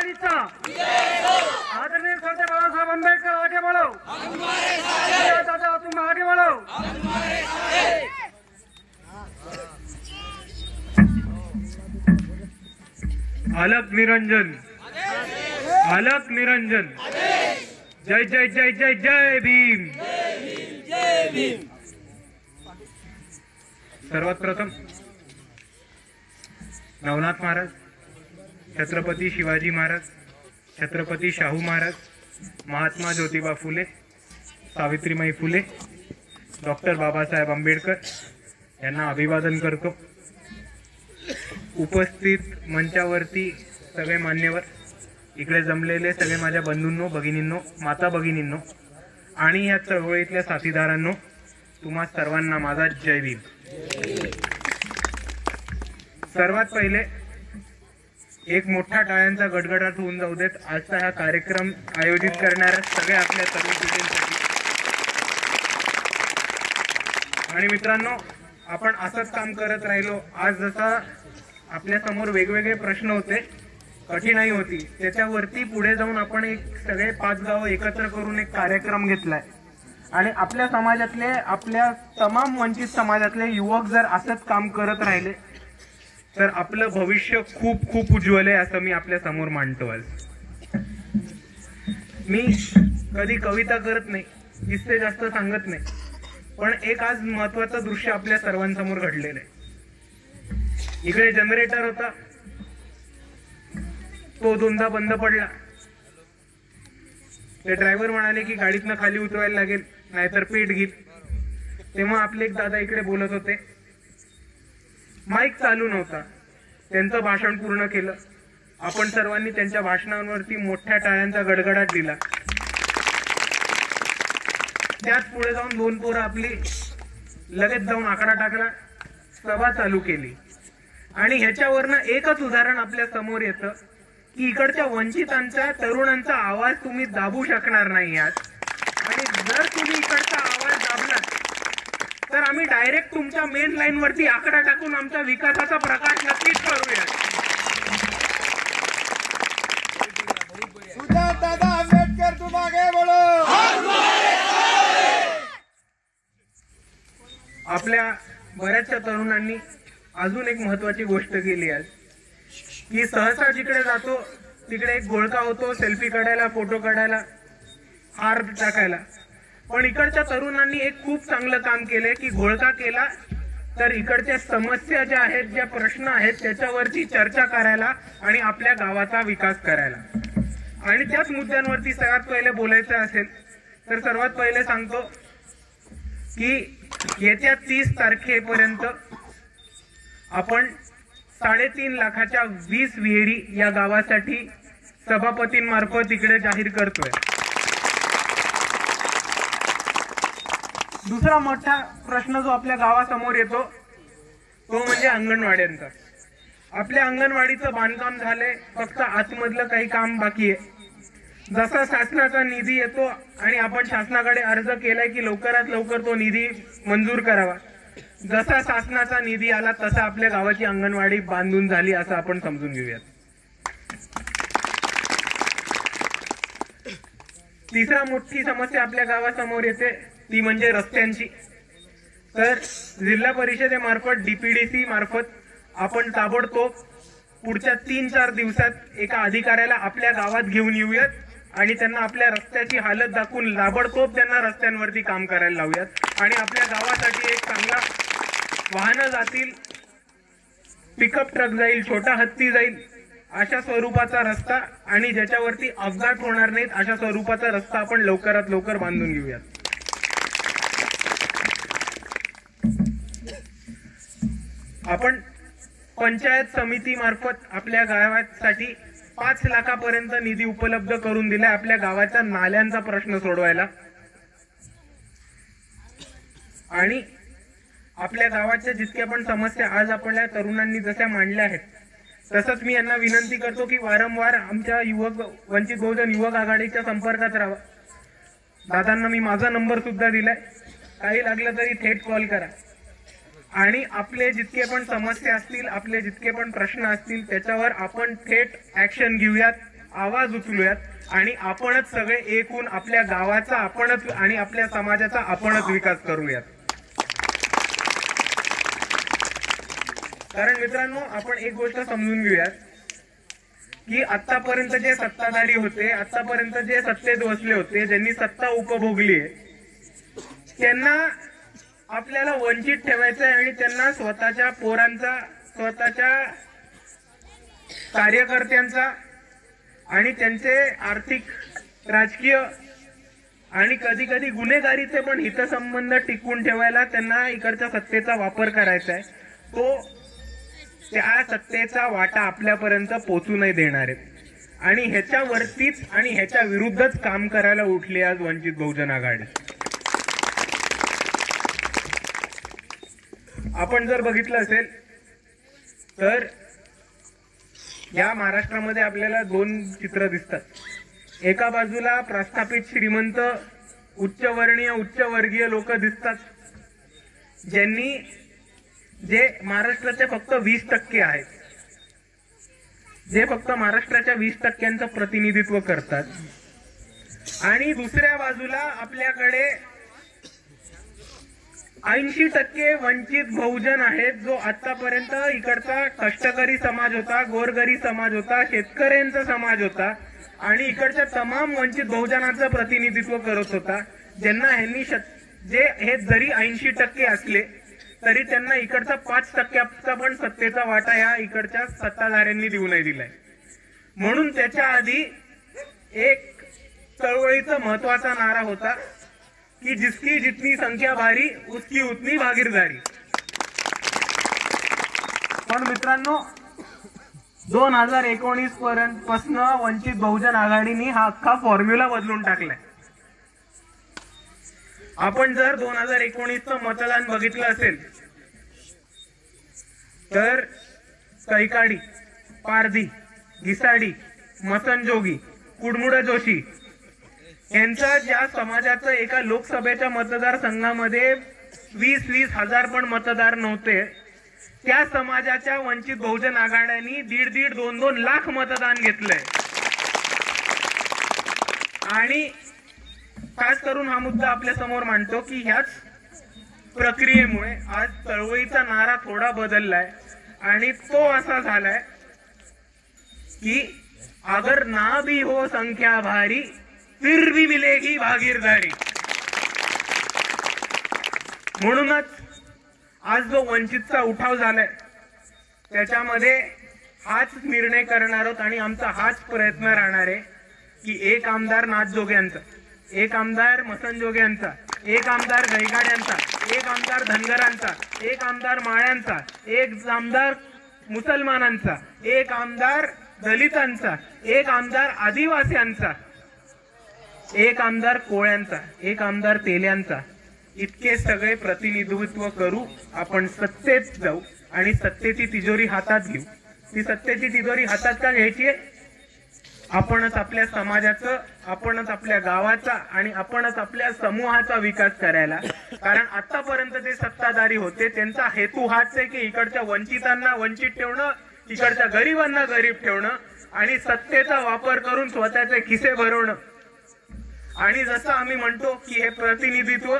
आघाडीचा आदरणीय सरदार बाबासाहेब आंबेडकर आगे बढ़ो, दादा तुम आगे बढ़ो। अलग निरंजन, अलग निरंजन। जय जय जय जय जय भीम, जय भीम। सर्वात प्रथम नवनाथ महाराज, छत्रपती शिवाजी महाराज, छत्रपती शाहू महाराज, महात्मा ज्योतिबा फुले, सावित्रीबाई फुले, डॉक्टर बाबासाहेब आंबेडकर यांना अभिवादन करतो। उपस्थित मंचावरती सगळे मान्यवर, इकडे जमलेले सगळे माझ्या बंधूंनो, भगिनींनो, माता भगिनींनो आणि या चळवळीतल्या साथीदारांनो, तुम्हा सर्वांना माझा जय भीम। सर्वात पहिले एक मोठा टाळ्यांचा गडगडाट होऊन जाऊ देत आजचा हा कार्यक्रम आयोजित करणाऱ्या सगळ्या आपल्या तरुण पिढींसाठी। आणि मित्रांनो, आपण असंच काम करत राहिलो, आज जसा आपल्या समोर वेगवेगळे प्रश्न होते, कठीणाई होती, त्याच्यावरती पुढे जाऊन आपण एक सगळे 5 गाव एकत्र करून एक कार्यक्रम घेतलाय। आणि आपल्या समाजातले, आपल्या तमाम वंचित समाजातले युवक जर असंच काम करत राहिले तर आपलं भविष्य खूप खूप उज्ज्वल आहे असं मी आपल्या समोर मांडतो। आज मी कधी कविता करत नाही, किस्से जास्त सांगत नाही, पण एक आज महत्वाचं दृश्य आपल्या सर्वांसमोर घडलेलं आहे। इकडे जनरेटर होता, तो दोनदा बंद पडला। ते ड्रायव्हर म्हणाले की गाडीतनं खाली उतरवायला लागेल, नाहीतर पेट घेईल। तेव्हा आपले एक दादा इकडे बोलत होते, माईक चालू नव्हता, त्यांचं भाषण पूर्ण केलं। आपण सर्वांनी त्यांच्या भाषणांवरती मोठ्या टाळ्यांचा गडगडाट दिला। त्याच पुढे जाऊन 2 पोरं आपली लगेच जाऊन आकडा टाकला, सभा चालू केली। आणि ह्याच्यावरनं एकच उदाहरण आपल्या समोर येतं की इकडच्या वंचितांचा, तरुणांचा आवाज तुम्ही दाबू शकणार नाही आहात। आणि जर तुम्ही इकडचा आवाज दाबलात तर आम्ही डायरेक्ट तुमच्या मेन लाईन वरती आकडा टाकून आमच्या विकासाचा प्रकाश नक्कीच करूया। दादा आंबेडकर तुम आगे बढ़ो। आपल्या बऱ्याचशा तरुणांनी अजून एक महत्वाची गोष्ट केली आज, की सहसा जिकडे जातो तिकडे एक घोळका होतो, सेल्फी काढायला, फोटो काढायला, हार टाकायला। पण इकडच्या तरुणांनी एक खूप चांगलं काम केलंय की घोळका केला तर इकडच्या समस्या ज्या आहेत, ज्या प्रश्न आहेत त्याच्यावरती चर्चा करायला आणि आपल्या गावाचा विकास करायला। आणि त्याच मुद्द्यांवरती सर्वात पहिले बोलायचं असेल तर सर्वात पहिले सांगतो की येत्या 30 तारखेपर्यंत आपण 3.5 लाखाच्या 20 विहिरी या गावासाठी सभापतींमार्फत इकडे जाहीर करतोय। दुसरा मोठा प्रश्न जो आपल्या गावासमोर येतो तो म्हणजे अंगणवाड्यांचा। आपल्या अंगणवाडीचं बांधकाम झालंय, फक्त आतमधलं काही काम बाकी आहे। जसा शासनाचा निधी येतो आणि आपण शासनाकडे अर्ज केलाय की लवकरात लवकर तो निधी मंजूर करावा, जसा शासनाचा निधी आला तसा आपल्या गावाची अंगणवाडी बांधून झाली असं आपण समजून घेऊयात। तिसरा मोठी समस्या आपल्या गावासमोर येते ती म्हणजे रस्त्यांची। तर जिल्हा परिषदेमार्फत, डीपीडीसी मार्फत आपण ताबडतोब पुढच्या 3-4 दिवसात एका अधिकाऱ्याला आपल्या गावात घेऊन येऊयात आणि त्यांना आपल्या रस्त्याची हालत दाखवून ताबडतोब त्यांना रस्त्यांवरती काम करायला लावूयात। आणि आपल्या गावासाठी एक चांगला वाहनं जातील, पिकअप ट्रक जाईल, छोटा हत्ती जाईल, अशा स्वरूपाचा रस्ता आणि ज्याच्यावरती अपघात होणार नाहीत अशा स्वरूपाचा रस्ता आपण लवकरात लवकर बांधून घेऊयात। आपण पंचायत समिती मार्फत आपल्या गावासाठी 5 लाखापर्यंत निधी उपलब्ध करून दिलाय आपल्या गावाच्या नाल्यांचा प्रश्न सोडवायला। आणि आपल्या गावाच्या जितक्या पण समस्या आज आपल्या तरुणांनी जशा मांडल्या आहेत तसंच मी यांना विनंती करतो की वारंवार आमच्या वंचित बहुजन युवक आघाडीच्या संपर्कात राहा। दादांना मी माझा नंबर सुद्धा दिलाय, काही लागलं तरी थेट कॉल करा। आणि आपले जितके पण समस्या असतील, आपले जितके पण प्रश्न असतील त्याच्यावर आपण थेट ऍक्शन घेऊयात, आवाज उचलूयात आणि आपणच सगळे एक होऊन आपल्या गावाचा आपणच आणि आपल्या समाजाचा आपणच विकास करूयात. कारण मित्रांनो, आपण एक गोष्ट समजून घेऊयात की आतापर्यंत जे सत्ताधारी होते, आतापर्यंत जे सत्तेत बसले होते, ज्यांनी सत्ता उपभोगली आहे, त्यांना आपल्याला वंचित ठेवायचं आहे आणि त्यांना स्वतःच्या पोरांचा, स्वतःच्या कार्यकर्त्यांचा आणि त्यांचे आर्थिक, राजकीय आणि कधी कधी गुन्हेगारीचे पण हितसंबंध टिकवून ठेवायला त्यांना इकडच्या सत्तेचा वापर करायचा आहे. तो त्या सत्तेचा वाटा आपल्यापर्यंत पोचू नाही देणार आहेत आणि ह्याच्यावरतीच आणि ह्याच्या विरुद्धच काम करायला उठली आज वंचित बहुजन आघाडी. आपण जर बघितलं असेल तर या महाराष्ट्रामध्ये आपल्याला दोन चित्र दिसतात. एका बाजूला प्रस्थापित श्रीमंत उच्चवर्णीय उच्चवर्गीय लोक दिसतात, ज्यांनी जे महाराष्ट्राचे फक्त 20% आहेत, जे फक्त महाराष्ट्राच्या 20%चं प्रतिनिधित्व करतात. आणि दुसऱ्या बाजूला आपल्याकडे 80% वंचित बहुजन आहेत, जो आतापर्यंत इकडचा कष्टकरी समाज होता, गोरगरी समाज होता, शेतकऱ्यांचा समाज होता आणि इकडच्या तमाम वंचित बहुजनांचं प्रतिनिधित्व करत होता. ज्यांना ह्यांनी जे हे जरी 80% असले तरी त्यांना इकडचा 5%चा पण सत्तेचा वाटा या इकडच्या सत्ताधाऱ्यांनी देऊ नाही दिलाय. म्हणून त्याच्या आधी एक चळवळीचा महत्वाचा नारा होता की जिसकी जितनी संख्या भारी उसकी उतनी भागीरदारी. पण मित्रांनो, 2019 पासून वंचित बहुजन आघाडीने हा अख्खा फॉर्म्युला बदलून टाकलाय. आपण जर 2019चं मतदान बघितलं असेल तर कैकाडी, पारधी, घिसाडी, मसनजोगी, कुडमुडा जोशी यांचा ज्या समाजाचं एका लोकसभेच्या मतदारसंघामध्ये 20-20 हजार पण मतदार नव्हते, त्या समाजाच्या वंचित बहुजन आघाड्यांनी 1.5-2 लाख मतदान घेतलंय. आणि खास करून हा मुद्दा आपल्या समोर मांडतो की ह्याच प्रक्रियेमुळे आज चळवळीचा नारा थोडा बदललाय आणि तो असा झालाय की अगर ना भी हो संख्या भारी फिर भी मिलेगी भागीरदारी. म्हणूनच आज जो वंचितचा उठाव झालाय त्याच्यामध्ये हाच निर्णय करणार आहोत आणि आमचा हाच प्रयत्न राहणार आहे की एक आमदार नाथजोग्यांचा, एक आमदार मसनजोग्यांचा, एक आमदार गैगाड्यांचा, एक आमदार धनगरांचा, एक आमदार माळ्यांचा, एक आमदार मुसलमानांचा, एक आमदार दलितांचा, एक आमदार आदिवासींचा, एक आमदार कोळ्यांचा, एक आमदार तेल्यांचा, इतके सगळे प्रतिनिधित्व करू. आपण सत्तेत जाऊ आणि सत्तेची तिजोरी हातात घेऊ. ती सत्तेची तिजोरी हातात का घ्यायची आहे? आपणच आपल्या समाजाचं, आपणच आपल्या गावाचा आणि आपणच आपल्या समूहाचा विकास करायला. कारण आतापर्यंत जे सत्ताधारी होते त्यांचा हेतू हाच आहे की इकडच्या वंचितांना वंचित ठेवणं, इकडच्या गरिबांना गरीब ठेवणं आणि सत्तेचा वापर करून स्वतःचे खिसे भरवणं. आणि जसं आम्ही म्हणतो की हे प्रतिनिधित्व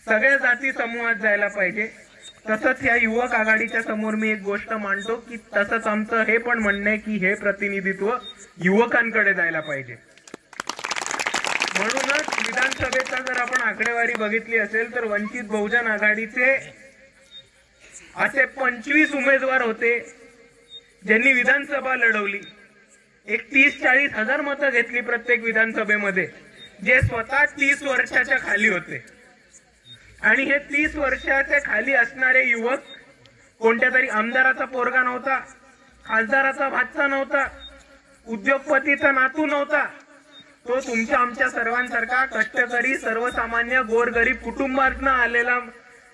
सगळ्या जाती समूहात जायला पाहिजे, तसंच या युवक आघाडीच्या समोर मी एक गोष्ट मांडतो की तसंच आमचं हे पण म्हणणं आहे की हे प्रतिनिधित्व युवकांकडे जायला पाहिजे. म्हणूनच विधानसभेचा जर आपण आकडेवारी बघितली असेल तर वंचित बहुजन आघाडीचे असे 25 उमेदवार होते ज्यांनी विधानसभा लढवली. एक 30-40 हजार मतं घेतली प्रत्येक विधानसभेमध्ये, जे स्वतः 30 वर्षाच्या खाली होते. आणि हे 30 वर्षाच्या खाली असणारे युवक कोणत्या तरी आमदाराचा पोरगा नव्हता, खासदाराचा भाचा नव्हता, उद्योगपतीचा नातू नव्हता. तो तुमच्या आमच्या सर्वांसारखा कष्टकरी सर्वसामान्य गोरगरीब कुटुंबातून आलेला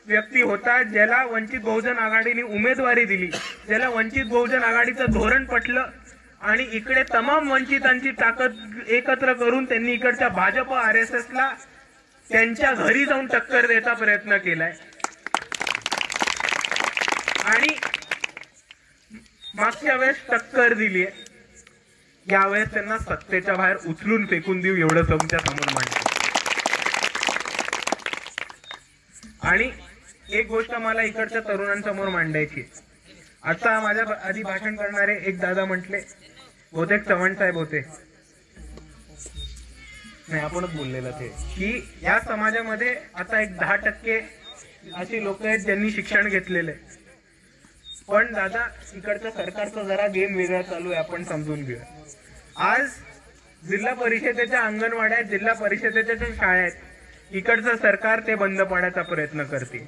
व्यक्ती होता, ज्याला वंचित बहुजन आघाडीने उमेदवारी दिली, ज्याला वंचित बहुजन आघाडीचं धोरण पटलं आणि इकडे तमाम वंचितांची ताकद एकत्र करून त्यांनी इकडच्या भाजप RSS ला त्यांच्या घरी जाऊन टक्कर द्यायचा प्रयत्न केलाय. आणि मागच्या वेळेस टक्कर दिलीये. यावेळेस त्यांना सत्तेच्या बाहेर उचलून फेकून देऊ एवढं तुमच्या समोर मांडतो. आणि एक गोष्ट मला इकडच्या तरुणांसमोर मांडायची. आता माझ्या आधी भाषण करणारे एक दादा म्हटले, बहुतेक चव्हाण साहेब होते, नाही आपणच बोललेलं ते, की या समाजामध्ये आता एक 10% अशी लोक आहेत ज्यांनी शिक्षण घेतलेले. पण दादा, इकडच्या सरकारचा जरा गेम वेगळा चालू आहे, आपण समजून घेऊया. आज जिल्हा परिषदेच्या अंगणवाड्या, जिल्हा परिषदेच्या शाळा आहेत, इकडचं सरकार ते बंद पाडण्याचा प्रयत्न करते.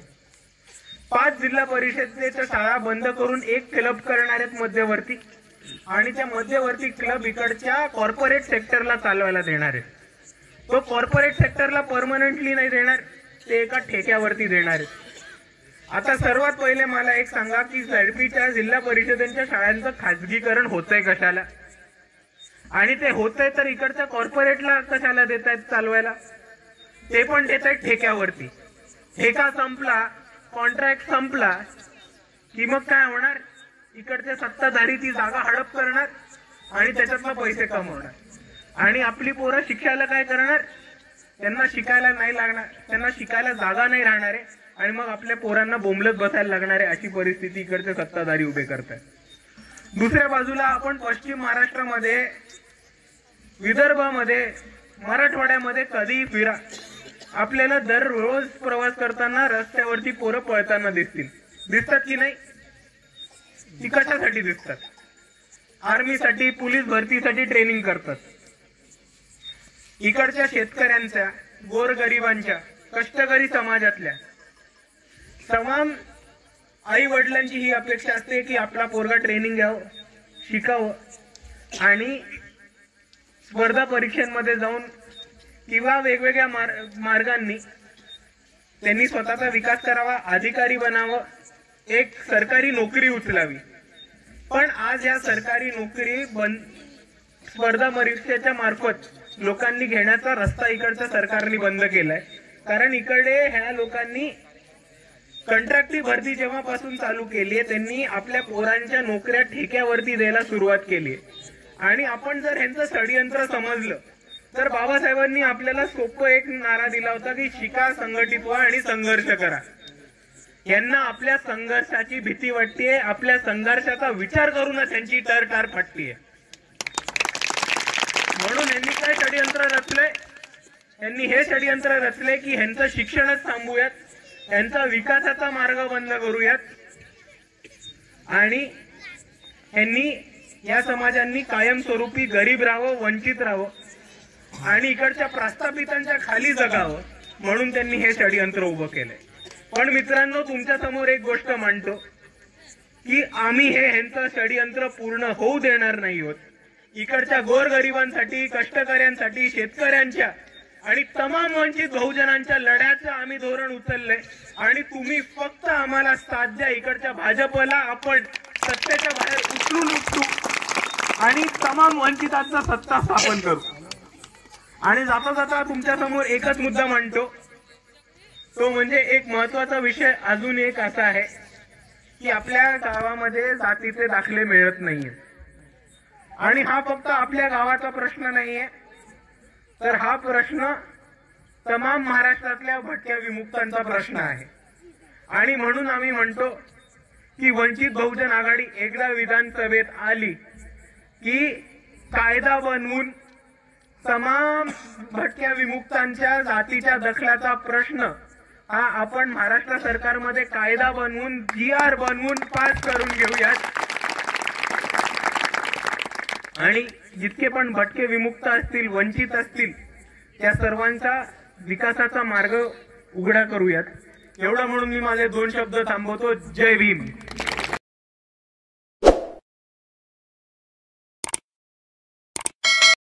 5 जिल्हा परिषदेच्या शाळा बंद करून एक क्लब करणार आहेत मध्यवर्ती, आणि त्या मध्यवर्ती क्लब इकडच्या कॉर्पोरेट सेक्टरला चालवायला देणार आहेत. तो कॉर्पोरेट सेक्टरला परमनंटली नाही देणार, ते एका ठेक्यावरती देणार आहेत. आता सर्वात पहिले मला एक सांगा की झडपीच्या जिल्हा परिषदेच्या शाळांचं खाजगीकरण होतंय कशाला, आणि ते होतंय तर इकडच्या कॉर्पोरेटला कशाला देत आहेत चालवायला, ते पण देत आहेत ठेक्यावरती. ठेका संपला, कॉन्ट्रॅक्ट संपला की मग काय होणार, इकडचे सत्ताधारी ती जागा हडप करणार आणि त्याच्यातनं पैसे कमवणार. आणि आपली पोरं शिक्षायला काय करणार, त्यांना शिकायला नाही लागणार, त्यांना शिकायला जागा नाही राहणार आहे, आणि मग आपल्या पोरांना बोंबलत बसायला लागणार आहे. अशी परिस्थिती इकडचे सत्ताधारी उभे करतात. दुसऱ्या बाजूला आपण पश्चिम महाराष्ट्रामध्ये, विदर्भामध्ये, मराठवाड्यामध्ये कधीही फिरा, आपल्याला दररोज प्रवास करताना रस्त्यावरती पोरं पळताना दिसतात की नाही? ती कशासाठी दिसतात? आर्मीसाठी, पोलीस भरतीसाठी ट्रेनिंग करतात. इकडच्या शेतकऱ्यांच्या, गोरगरिबांच्या, कष्टकरी समाजातल्या तमाम आई वडिलांची ही अपेक्षा असते की आपला पोरगा ट्रेनिंग घ्यावं, शिकावं, आणि स्पर्धा परीक्षांमध्ये जाऊन किंवा वेगवेगळ्या मार्गांनी त्यांनी स्वतःचा विकास करावा, अधिकारी बनावं, एक सरकारी नोकरी उचलावी. पण आज या सरकारी नोकरी स्पर्धा परीक्षेच्या मार्फत लोकांनी घेण्याचा रस्ता इकडच्या सरकारने बंद केलाय. कारण इकडे ह्या लोकांनी कंत्राटी भरती जेव्हापासून चालू केली आहे, त्यांनी आपल्या पोरांच्या नोकऱ्या ठेक्यावरती द्यायला सुरुवात केली आहे. आणि आपण जर ह्यांचं षडयंत्र समजलं तर बाबासाहेबांनी आपल्याला सोपं एक नारा दिला होता की शिका, संघटित व्हा आणि संघर्ष करा. यांना आपल्या संघर्षाची भीती वाटतेय, आपल्या संघर्षाचा विचार करूनच त्यांची टार फाटतीये. म्हणून यांनी काय षडयंत्र रचलंय, यांनी हे षडयंत्र रचले की ह्यांचं शिक्षणच थांबूयात, यांचा विकासाचा मार्ग बंद करूयात, आणि यांनी या समाजांनी कायमस्वरूपी गरीब राहावं, वंचित राहावं आणि इकडच्या प्रस्थापितांच्या खाली जगावं, म्हणून त्यांनी हे षडयंत्र उभं केलंय. पण मित्रांनो, तुमच्या समोर एक गोष्ट मांडतो की आम्ही ह्यांचं षडयंत्र पूर्ण होऊ देणार नाही आहोत. इकडच्या गोरगरिबांसाठी, कष्टकऱ्यांसाठी, शेतकऱ्यांच्या आणि तमाम वंचित बहुजनांच्या लढ्याचं आम्ही धोरण उचललंय, आणि तुम्ही फक्त आम्हाला साथ द्या. इकडच्या भाजपला आपण सत्तेच्या बाहेर उचलून उपटू आणि तमाम वंचितांचा सत्ता स्थापन करू. आणि जाता जाता तुमच्या समोर एकच मुद्दा मांडतो, तो म्हणजे एक महत्वाचा विषय अजून एक असा आहे की आपल्या गावामध्ये जातीचे दाखले मिळत नाहीये. आणि हा फक्त आपल्या गावाचा प्रश्न नाहीये, तर हा प्रश्न तमाम महाराष्ट्रातल्या भटक्या विमुक्तांचा प्रश्न आहे. आणि म्हणून आम्ही म्हणतो की वंचित बहुजन आघाडी एकदा विधानसभेत आली की कायदा बनवून तमाम भटक्या विमुक्तांच्या जातीच्या दखलाचा प्रश्न हा आपण महाराष्ट्र सरकारमध्ये कायदा बनवून, GR बनवून पास करून घेऊयात. आणि जितके पण भटके विमुक्त असतील, वंचित असतील, त्या सर्वांचा विकासाचा मार्ग उघडा करूयात. एवढं म्हणून मी माझे 2 शब्द थांबवतो. जय भीम.